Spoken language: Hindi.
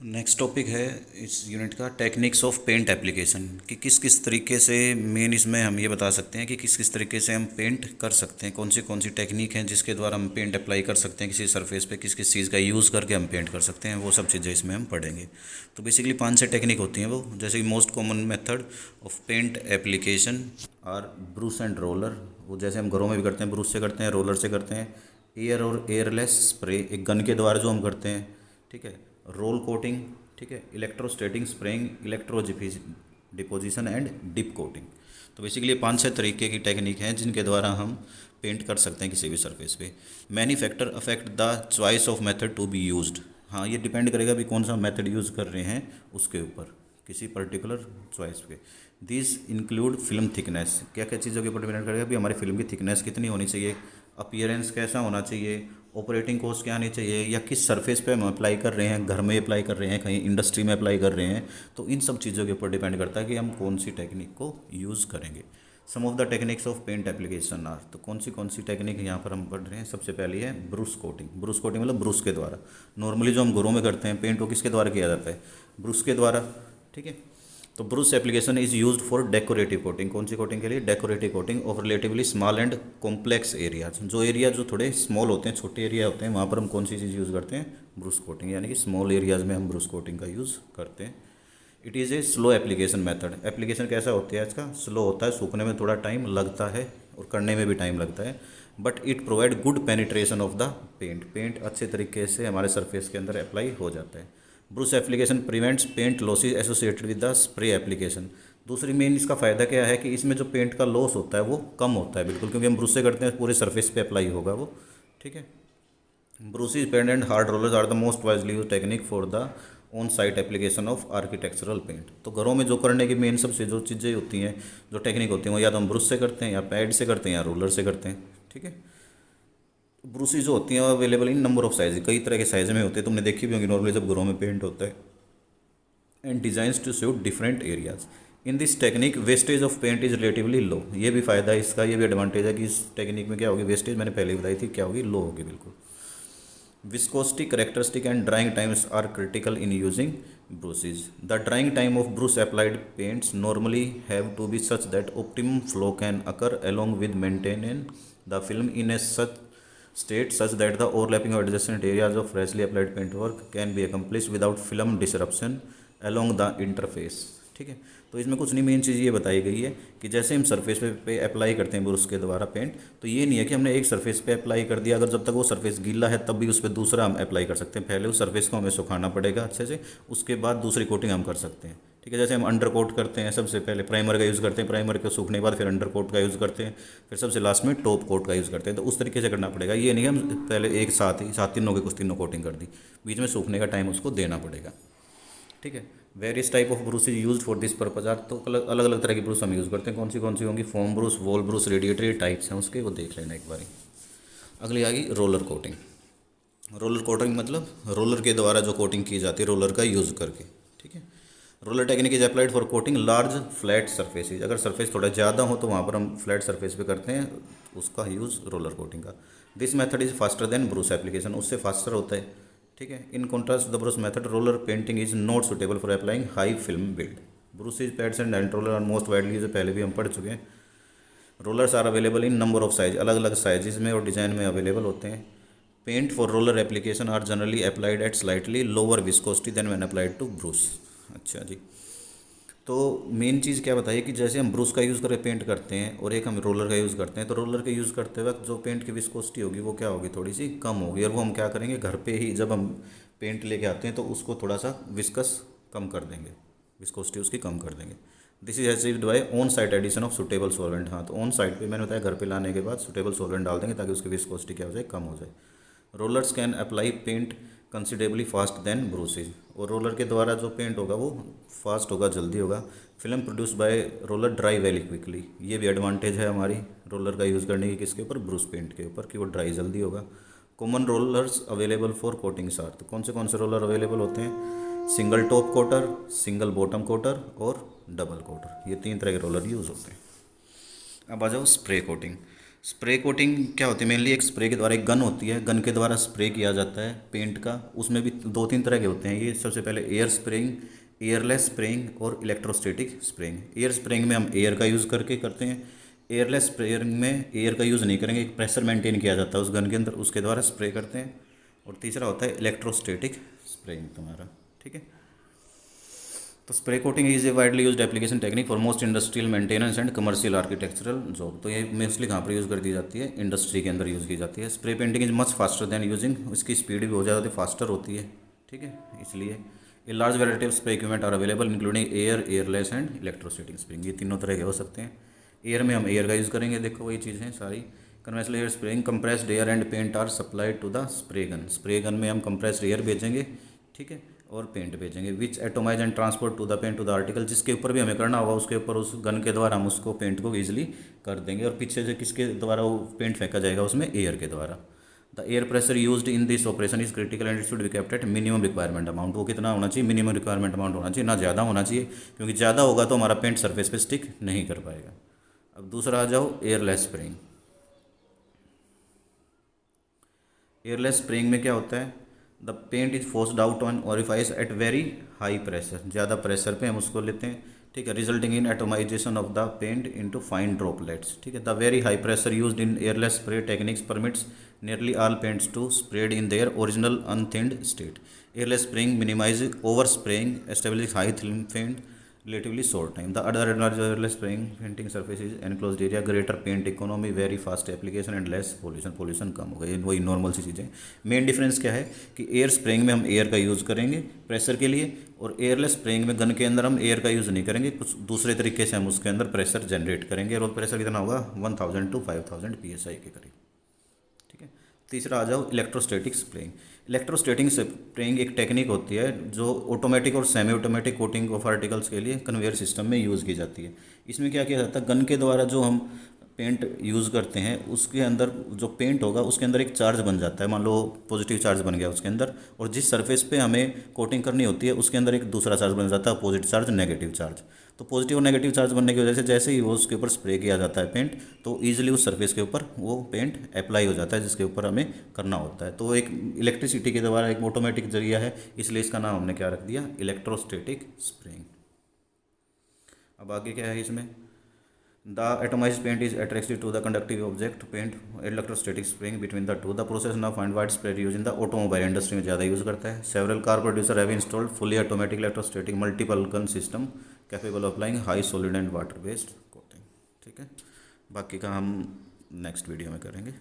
नेक्स्ट टॉपिक है इस यूनिट का टेक्निक्स ऑफ पेंट एप्लीकेशन कि किस किस तरीके से मेन इसमें हम ये बता सकते हैं कि किस किस तरीके से हम पेंट कर सकते हैं, कौन सी टेक्निक है जिसके द्वारा हम पेंट अप्लाई कर सकते हैं किसी सरफेस पे, किस किस चीज़ का यूज़ करके हम पेंट कर सकते हैं, वो सब चीज़ें इसमें हम पढ़ेंगे। तो बेसिकली 5 6 टेक्निक होती हैं वो, जैसे कि most common method of paint application और ब्रूस एंड रोलर। वो जैसे हम घरों में भी करते हैं, ब्रूस से करते हैं, रोलर से करते हैं। एयर और एयरलेस स्प्रे एक गन के द्वारा जो हम करते हैं, ठीक है। रोल कोटिंग, ठीक है। Electrostatic spraying, electro deposition and dip coating. तो बेसिकली ये 5 6 तरीके की टेक्निक हैं जिनके द्वारा हम पेंट कर सकते हैं किसी भी सरफेस पे। Many factor affect the choice of method to be used. हाँ, ये डिपेंड करेगा भी कौन सा मेथड यूज़ कर रहे हैं उसके ऊपर, किसी पर्टिकुलर चॉइस पे। दिस इंक्लूड फिल्म थिकनेस, क्या क्या चीज़ों के ऊपर डिपेंड करेगा भी हमारी फिल्म की थिकनेस कितनी होनी चाहिए, अपीयरेंस कैसा होना चाहिए, ऑपरेटिंग कॉस्ट क्या आनी चाहिए, या किस सरफेस पे हम अप्लाई कर रहे हैं, घर में अप्लाई कर रहे हैं, कहीं इंडस्ट्री में अप्लाई कर रहे हैं। तो इन सब चीज़ों के ऊपर डिपेंड करता है कि हम कौन सी टेक्निक को यूज़ करेंगे। Some of the techniques of paint application are, तो कौन सी टेक्निक यहाँ पर हम पढ़ रहे हैं। सबसे पहली है ब्रूस कोटिंग। ब्रूस कोटिंग मतलब ब्रूस के द्वारा। नॉर्मली जो हम घरों में करते हैं पेंट, वो किसके द्वारा किया जाता है, ब्रूस के द्वारा, ठीक है। तो Bruce application is used for decorative coating. कौन सी कोटिंग के लिए, decorative coating of relatively small and complex areas. जो एरिया जो थोड़े स्मॉल होते हैं, छोटे एरिया होते हैं, वहाँ पर हम कौन सी चीज़ यूज़ करते हैं, ब्रूस कोटिंग, यानी कि स्मॉल एरियाज में हम ब्रूस कोटिंग का यूज़ करते हैं। It is a slow application method. Application कैसा होता है इसका, स्लो होता है, सूखने में थोड़ा टाइम लगता है और करने में भी टाइम लगता है। But it provide good penetration of the paint. Paint अच्छे तरीके से हमारे सरफेस के अंदर अप्लाई हो जाता है। Brush application prevents paint losses associated with the spray application. दूसरी मेन इसका फ़ायदा क्या है कि इसमें जो पेंट का लॉस होता है वो कम होता है बिल्कुल, क्योंकि हम ब्रूस से करते हैं, पूरे सरफेस पे अप्लाई होगा वो, ठीक है। Brushes, paint and hard rollers are the most widely use technique for the on site application of architectural paint. तो घरों में जो करने की मेन सबसे जो चीज़ें होती हैं, जो टेक्निक होती हैं, वो या तो हम ब्रूस से करते हैं, या पैड से करते हैं, या रोलर से करते हैं, ठीक है। ब्रूसेस जो होती हैं वो available in number of size, कई तरह के साइज में होते हैं, तुमने देखी भी होंगी नॉर्मली जब घरों में पेंट होता है। And designs to suit different areas. In this technique wastage of paint is relatively low. ये भी फ़ायदा है इसका, ये भी एडवांटेज है कि इस टेक्निक में क्या होगी, वेस्टेज मैंने पहले ही बताई थी क्या होगी, लो होगी बिल्कुल। Viscosity characteristic and drying times are critical in using brushes. The drying time of brush applied paints normally have to be such that optimum flow can occur along with maintaining the film in a such state such that the overlapping of adjacent areas of freshly applied paintwork can be accomplished without film disruption along the interface, ठीक है। तो इसमें कुछ नहीं, मेन चीज़ ये बताई गई है कि जैसे हम सरफेस पे अप्लाई करते हैं ब्रश के द्वारा पेंट, तो ये नहीं है कि हमने एक सरफेस पे अप्लाई कर दिया, अगर जब तक वो सरफेस गीला है तब भी उस पर दूसरा हम अप्लाई कर सकते हैं। पहले उस सरफेस को हमें सुखाना पड़ेगा अच्छे से, उसके बाद दूसरी कोटिंग हम कर सकते हैं, ठीक है। जैसे हम अंडर कोट करते हैं, सबसे पहले प्राइमर का यूज़ करते हैं, प्राइमर के सूखने के बाद फिर अंडर कोट का यूज़ करते हैं, फिर सबसे लास्ट में टॉप कोट का यूज़ करते हैं। तो उस तरीके से करना पड़ेगा, ये नहीं कि हम पहले एक साथ ही साथ तीनों के कुछ तीनों कोटिंग कर दी, बीच में सूखने का टाइम उसको देना पड़ेगा, ठीक है। Various type of brush is use for this purpose are. तो अलग अलग तरह की ब्रूस हम यूज़ करते हैं, कौन सी होंगी, फोम ब्रूस, वॉल ब्रूस, रेडिएटरी टाइप्स हैं उसके, वो देख लेना एक बारी। अगली आ गई रोलर कोटिंग। रोलर कोटिंग मतलब रोलर के द्वारा जो कोटिंग की जाती है रोलर का यूज़ करके, ठीक है। Roller technique is applied for coating large flat surfaces. अगर सरफेस थोड़ा ज़्यादा हो तो वहाँ पर हम फ्लैट सरफेस पे करते हैं उसका यूज़ रोलर कोटिंग का। This method is faster than brush application, उससे फास्टर होता है, ठीक है। In contrast the brush method roller painting is not suitable for applying high film build. Brushes, pads and and roller are most widely, जो पहले भी हम पढ़ चुके हैं। Rollers are available in number of size, अलग अलग साइजेस में और डिज़ाइन में अवेलेबल होते हैं। Paint for roller application are generally applied at slightly lower viscosity than when applied to brush. अच्छा जी, तो मेन चीज़ क्या बताइए कि जैसे हम ब्रूस का यूज़ करके पेंट करते हैं और एक हम रोलर का यूज़ करते हैं, तो रोलर के यूज़ करते वक्त जो पेंट की विस्कोसिटी होगी वो क्या होगी, थोड़ी सी कम होगी। और वो हम क्या करेंगे, घर पे ही जब हम पेंट लेके आते हैं तो उसको थोड़ा सा विस्कस कम कर देंगे, विस्कोसिटी उसकी कम कर देंगे। This is achieved by on site addition of suitable solvent. हाँ, तो ऑन साइट पे मैंने बताया घर पे लाने के बाद सुटेबल सॉल्वेंट डाल देंगे ताकि उसकी विस्कोसिटी क्या हो जाए, कम हो जाए। Rollers can apply paint considerably fast than brushes. और रोलर के द्वारा जो पेंट होगा वो फास्ट होगा, जल्दी होगा। Film produce by roller dry very quickly. ये भी एडवांटेज है हमारी रोलर का यूज़ करने की, किसके ऊपर, ब्रूस पेंट के ऊपर, कि वो ड्राई जल्दी होगा। Common rollers available for coating are. तो कौन से रोलर अवेलेबल होते हैं, single top coater, single bottom coater और डबल कोटर, ये 3 तरह के रोलर यूज़ होते हैं। अब आ जाओ स्प्रे कोटिंग। स्प्रे कोटिंग क्या होती है? मेनली एक स्प्रे के द्वारा, एक गन होती है, गन के द्वारा स्प्रे किया जाता है पेंट का। उसमें भी दो तीन तरह के होते हैं। ये सबसे पहले एयर स्प्रेइंग, एयरलेस स्प्रेइंग और इलेक्ट्रोस्टैटिक स्प्रेइंग। एयर स्प्रेइंग में हम एयर का यूज़ करके करते हैं। एयरलेस स्प्रेइंग में एयर का यूज़ नहीं करेंगे, एक प्रेशर मेंटेन किया जाता है उस गन के अंदर, उसके द्वारा स्प्रे करते हैं। और तीसरा होता है इलेक्ट्रोस्टैटिक स्प्रेइंग तुम्हारा। ठीक है। तो spray coating is a widely used application technique for most industrial maintenance and commercial architectural job. तो ये मोस्टली कहाँ पर यूज़ कर दी जाती है? इंडस्ट्री के अंदर यूज़ की जाती है। Spray painting is much faster than using, इसकी स्पीड भी बहुत ज़्यादा फास्टर होती है। ठीक है, इसलिए a large variety of spray equipment are available including air, airless and electrostatic spraying. ये तीनों तरह के हो सकते हैं। एयर में हम एयर का यूज़ करेंगे, देखो वही चीज़ें सारी। Conventional air spraying, compressed air and paint are supplied to the spray gun. Spray gun में हम कंप्रेस्ड एयर भेजेंगे, ठीक है, और पेंट भेजेंगे। Which atomize and transport to the paint to the article, जिसके ऊपर भी हमें करना होगा उसके ऊपर उस गन के द्वारा हम उसको पेंट को ईजिली कर देंगे। और पीछे से किसके द्वारा वो पेंट फेंका जाएगा? उसमें एयर के द्वारा। The air pressure used in this operation is critical and it should be kept at minimum requirement amount. वो कितना होना चाहिए? मिनिमम रिक्वायरमेंट अमाउंट होना चाहिए, ना ज़्यादा होना चाहिए, क्योंकि ज़्यादा होगा तो हमारा पेंट सरफेस पे स्टिक नहीं कर पाएगा। अब दूसरा आ जाओ, एयरलेस स्प्रेइंग। एयरलेस स्प्रेइंग में क्या होता है? The paint is forced out on orifice at very high pressure, ज़्यादा प्रेशर पे हम उसको लेते हैं। ठीक है, resulting in atomisation of the paint into fine droplets. ठीक है, the very high pressure used in airless spray techniques permits nearly all paints to sprayed in their original unthinned state. Airless spraying minimizes overspraying, establishes high film paint relatively short time. The other advantage of airless spraying painting surface is enclosed area, greater paint economy, very fast application and less pollution. Pollution कम हो गई, वही नॉर्मल सी चीज़ें। मेन डिफरेंस क्या है कि एयर स्प्रेइंग में हम एयर का यूज़ करेंगे प्रेशर के लिए, और एयरलेस स्प्रेइंग में गन के अंदर हम एयर का यूज़ नहीं करेंगे, कुछ दूसरे तरीके से हम उसके अंदर प्रेशर जनरेट करेंगे। और प्रेशर कितना होगा? 1000 to 5000 PSI के करीब। ठीक है। तीसरा आ जाओ, इलेक्ट्रोस्टैटिक स्प्रेइंग। इलेक्ट्रोस्टैटिक स्प्रेइंग एक टेक्निक होती है जो ऑटोमेटिक और semi automatic coating of articles के लिए कन्वेयर सिस्टम में यूज़ की जाती है। इसमें क्या किया जाता है? गन के द्वारा जो हम पेंट यूज़ करते हैं उसके अंदर जो पेंट होगा उसके अंदर एक चार्ज बन जाता है। मान लो पॉजिटिव चार्ज बन गया उसके अंदर, और जिस सरफेस पे हमें कोटिंग करनी होती है उसके अंदर एक दूसरा चार्ज बन जाता है, अपोजिट चार्ज, नेगेटिव चार्ज। तो पॉजिटिव और नेगेटिव चार्ज बनने की वजह से जैसे ही वो उसके ऊपर स्प्रे किया जाता है पेंट, तो ईजिली उस सरफेस के ऊपर वो पेंट अप्लाई हो जाता है जिसके ऊपर हमें करना होता है। तो एक इलेक्ट्रिसिटी के द्वारा एक ऑटोमेटिक जरिया है, इसलिए इसका नाम हमने क्या रख दिया? Electrostatic spraying. अब आगे क्या है इसमें? The atomized paint is attracted to the conductive object paint, electrostatic spraying between the two. The process now find widespread use in the automobile industry में ज़्यादा यूज़ करता है। Several car producer have installed fully automatic electrostatic multiple gun system capable of applying high solid and water based coating। ठीक है, बाकी का हम नेक्स्ट वीडियो में करेंगे।